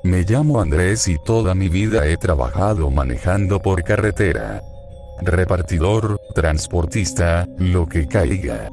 Me llamo Andrés y toda mi vida he trabajado manejando por carretera. Repartidor, transportista, lo que caiga.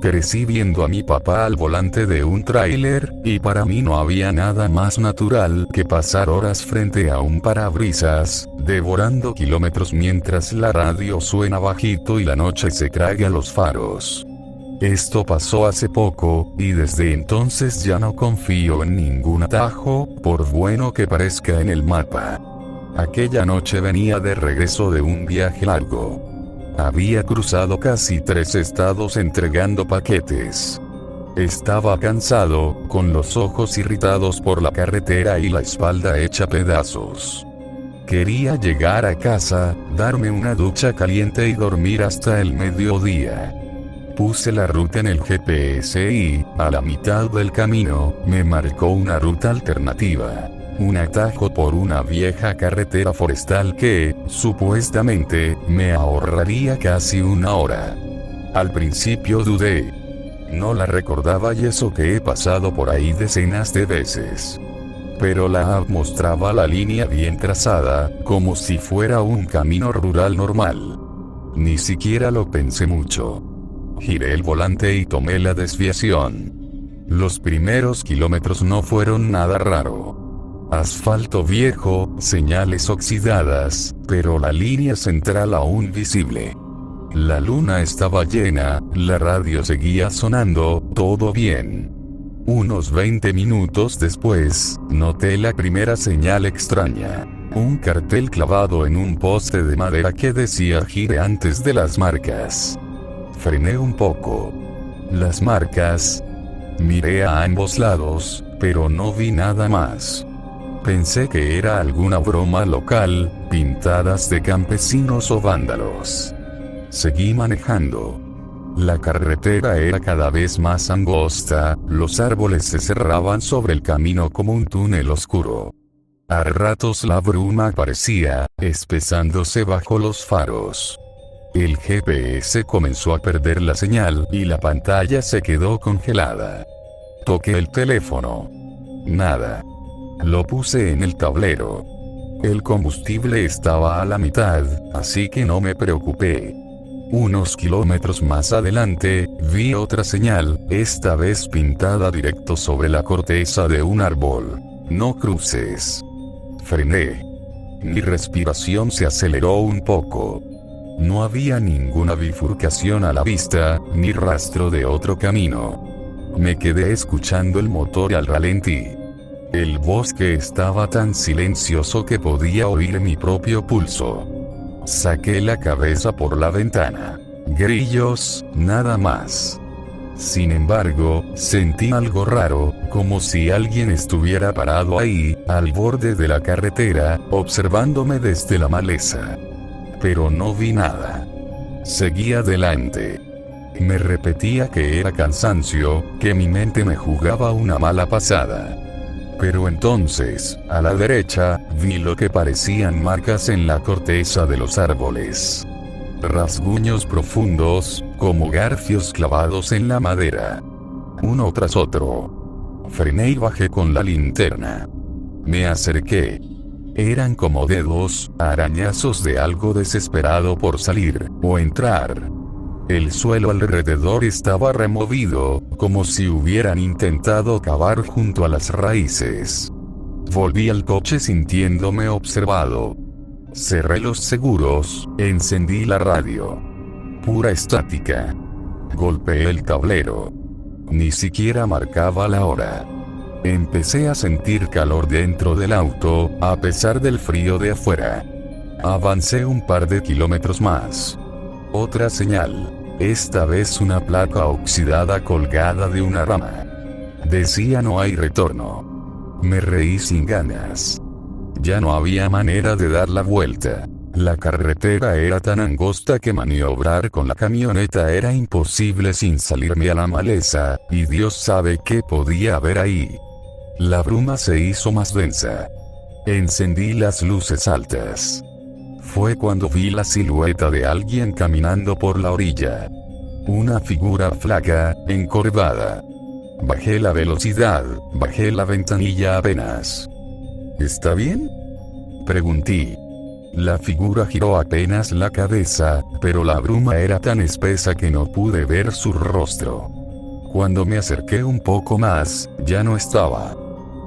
Crecí viendo a mi papá al volante de un tráiler, y para mí no había nada más natural que pasar horas frente a un parabrisas, devorando kilómetros mientras la radio suena bajito y la noche se traga los faros. Esto pasó hace poco, y desde entonces ya no confío en ningún atajo, por bueno que parezca en el mapa. Aquella noche venía de regreso de un viaje largo. Había cruzado casi 3 estados entregando paquetes. Estaba cansado, con los ojos irritados por la carretera y la espalda hecha pedazos. Quería llegar a casa, darme una ducha caliente y dormir hasta el mediodía. Puse la ruta en el GPS y, a la mitad del camino, me marcó una ruta alternativa. Un atajo por una vieja carretera forestal que, supuestamente, me ahorraría casi 1 hora. Al principio dudé. No la recordaba y eso que he pasado por ahí decenas de veces. Pero la app mostraba la línea bien trazada, como si fuera un camino rural normal. Ni siquiera lo pensé mucho. Giré el volante y tomé la desviación. Los primeros kilómetros no fueron nada raro. Asfalto viejo, señales oxidadas, pero la línea central aún visible. La luna estaba llena, la radio seguía sonando, todo bien. Unos 20 minutos después, noté la primera señal extraña. Un cartel clavado en un poste de madera que decía gire antes de las marcas. Frené un poco. Las marcas. Miré a ambos lados, pero no vi nada más. Pensé que era alguna broma local, pintadas de campesinos o vándalos. Seguí manejando. La carretera era cada vez más angosta, los árboles se cerraban sobre el camino como un túnel oscuro. A ratos la bruma aparecía, espesándose bajo los faros. El GPS comenzó a perder la señal y la pantalla se quedó congelada. Toqué el teléfono. Nada. Lo puse en el tablero. El combustible estaba a la mitad, así que no me preocupé. Unos kilómetros más adelante, vi otra señal, esta vez pintada directo sobre la corteza de un árbol. No cruces. Frené. Mi respiración se aceleró un poco. No había ninguna bifurcación a la vista, ni rastro de otro camino. Me quedé escuchando el motor al ralentí. El bosque estaba tan silencioso que podía oír mi propio pulso. Saqué la cabeza por la ventana. Grillos, nada más. Sin embargo, sentí algo raro, como si alguien estuviera parado ahí, al borde de la carretera, observándome desde la maleza. Pero no vi nada. Seguí adelante. Me repetía que era cansancio, que mi mente me jugaba una mala pasada. Pero entonces, a la derecha, vi lo que parecían marcas en la corteza de los árboles. Rasguños profundos, como garfios clavados en la madera. Uno tras otro. Frené y bajé con la linterna. Me acerqué. Eran como dedos, arañazos de algo desesperado por salir, o entrar. El suelo alrededor estaba removido, como si hubieran intentado cavar junto a las raíces. Volví al coche sintiéndome observado. Cerré los seguros, encendí la radio. Pura estática. Golpeé el tablero. Ni siquiera marcaba la hora. Empecé a sentir calor dentro del auto, a pesar del frío de afuera. Avancé un par de kilómetros más. Otra señal. Esta vez una placa oxidada colgada de una rama. Decía no hay retorno. Me reí sin ganas. Ya no había manera de dar la vuelta. La carretera era tan angosta que maniobrar con la camioneta era imposible sin salirme a la maleza, y Dios sabe qué podía haber ahí. La bruma se hizo más densa. Encendí las luces altas. Fue cuando vi la silueta de alguien caminando por la orilla. Una figura flaca, encorvada. Bajé la velocidad, bajé la ventanilla apenas. ¿Está bien?, pregunté. La figura giró apenas la cabeza, pero la bruma era tan espesa que no pude ver su rostro. Cuando me acerqué un poco más, ya no estaba.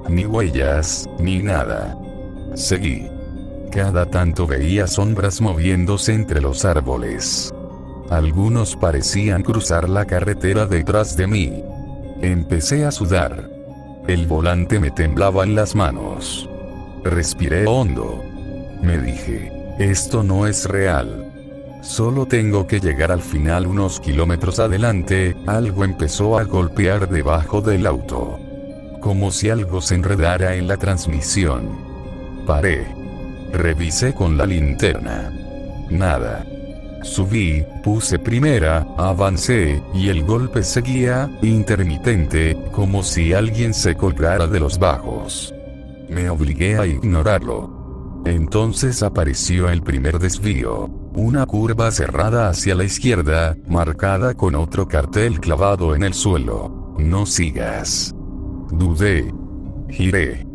Ni huellas, ni nada. Seguí. Cada tanto veía sombras moviéndose entre los árboles. Algunos parecían cruzar la carretera detrás de mí. Empecé a sudar. El volante me temblaba en las manos. Respiré hondo. Me dije, esto no es real. Solo tengo que llegar al final. Unos kilómetros adelante, algo empezó a golpear debajo del auto. Como si algo se enredara en la transmisión. Paré. Revisé con la linterna. Nada. Subí, puse primera, avancé, y el golpe seguía, intermitente, como si alguien se colgara de los bajos. Me obligué a ignorarlo. Entonces apareció el primer desvío, una curva cerrada hacia la izquierda, marcada con otro cartel clavado en el suelo. No sigas. Dudé. Giré.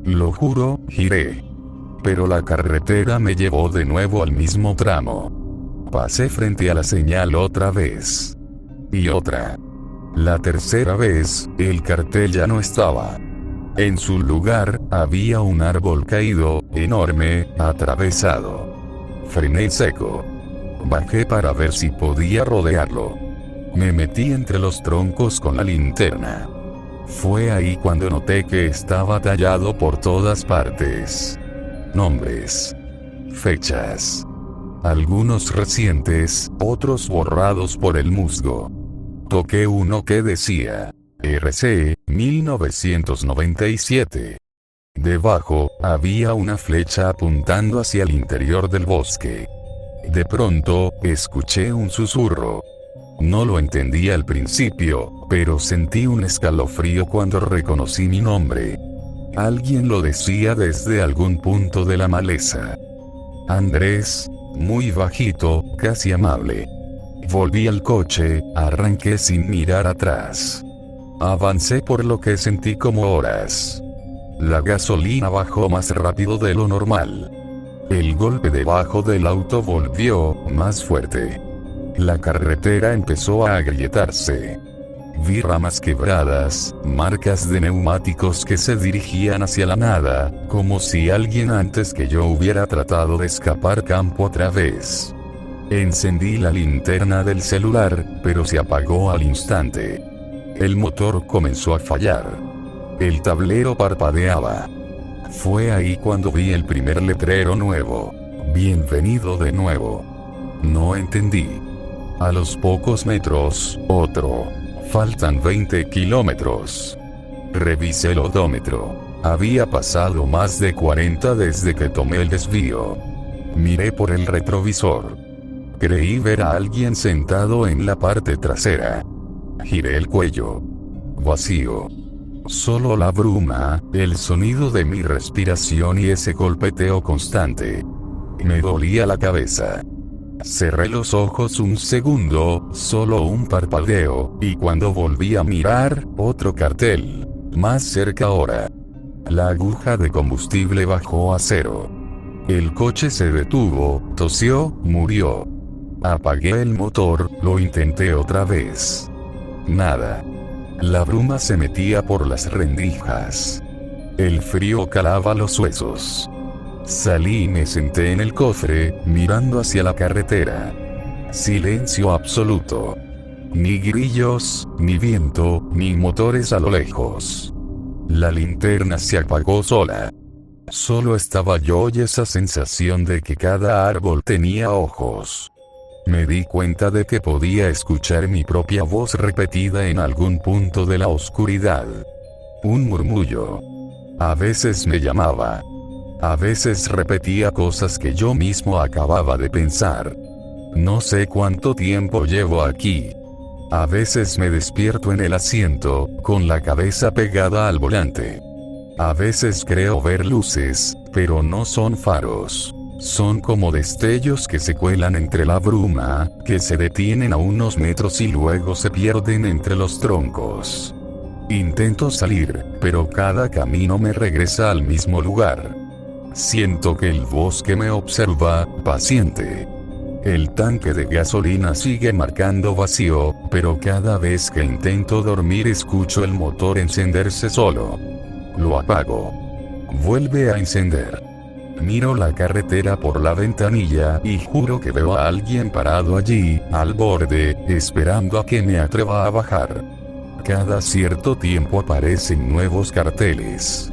Lo juro, giré. Pero la carretera me llevó de nuevo al mismo tramo. Pasé frente a la señal otra vez. Y otra. La tercera vez, el cartel ya no estaba. En su lugar, había un árbol caído, enorme, atravesado. Frené seco. Bajé para ver si podía rodearlo. Me metí entre los troncos con la linterna. Fue ahí cuando noté que estaba tallado por todas partes. Nombres. Fechas. Algunos recientes, otros borrados por el musgo. Toqué uno que decía, RC, 1997. Debajo, había una flecha apuntando hacia el interior del bosque. De pronto, escuché un susurro. No lo entendí al principio, pero sentí un escalofrío cuando reconocí mi nombre. Alguien lo decía desde algún punto de la maleza. Andrés, muy bajito, casi amable. Volví al coche, arranqué sin mirar atrás. Avancé por lo que sentí como horas. La gasolina bajó más rápido de lo normal. El golpe debajo del auto volvió, más fuerte. La carretera empezó a agrietarse. Vi ramas quebradas, marcas de neumáticos que se dirigían hacia la nada, como si alguien antes que yo hubiera tratado de escapar campo otra vez. Encendí la linterna del celular, pero se apagó al instante. El motor comenzó a fallar. El tablero parpadeaba. Fue ahí cuando vi el primer letrero nuevo. Bienvenido de nuevo. No entendí. A los pocos metros, otro. Faltan 20 kilómetros. Revisé el odómetro. Había pasado más de 40 desde que tomé el desvío. Miré por el retrovisor. Creí ver a alguien sentado en la parte trasera. Giré el cuello. Vacío. Solo la bruma, el sonido de mi respiración y ese golpeteo constante. Me dolía la cabeza. Cerré los ojos un segundo, solo un parpadeo, y cuando volví a mirar, otro cartel. Más cerca ahora. La aguja de combustible bajó a 0. El coche se detuvo, tosió, murió. Apagué el motor, lo intenté otra vez. Nada. La bruma se metía por las rendijas. El frío calaba los huesos. Salí y me senté en el cofre, mirando hacia la carretera. Silencio absoluto. Ni grillos, ni viento, ni motores a lo lejos. La linterna se apagó sola. Solo estaba yo y esa sensación de que cada árbol tenía ojos. Me di cuenta de que podía escuchar mi propia voz repetida en algún punto de la oscuridad. Un murmullo. A veces me llamaba. A veces repetía cosas que yo mismo acababa de pensar. No sé cuánto tiempo llevo aquí. A veces me despierto en el asiento, con la cabeza pegada al volante. A veces creo ver luces, pero no son faros. Son como destellos que se cuelan entre la bruma, que se detienen a unos metros y luego se pierden entre los troncos. Intento salir, pero cada camino me regresa al mismo lugar. Siento que el bosque me observa, paciente. El tanque de gasolina sigue marcando vacío, pero cada vez que intento dormir escucho el motor encenderse solo. Lo apago. Vuelve a encender. Miro la carretera por la ventanilla y juro que veo a alguien parado allí, al borde, esperando a que me atreva a bajar. Cada cierto tiempo aparecen nuevos carteles.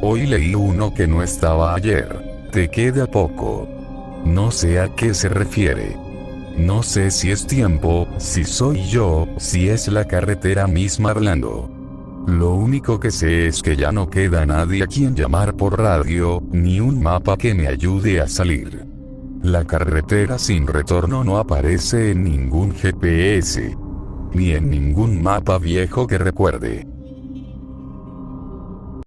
Hoy leí uno que no estaba ayer. Te queda poco. No sé a qué se refiere. No sé si es tiempo, si soy yo, si es la carretera misma hablando. Lo único que sé es que ya no queda nadie a quien llamar por radio, ni un mapa que me ayude a salir. La carretera sin retorno no aparece en ningún GPS. Ni en ningún mapa viejo que recuerde.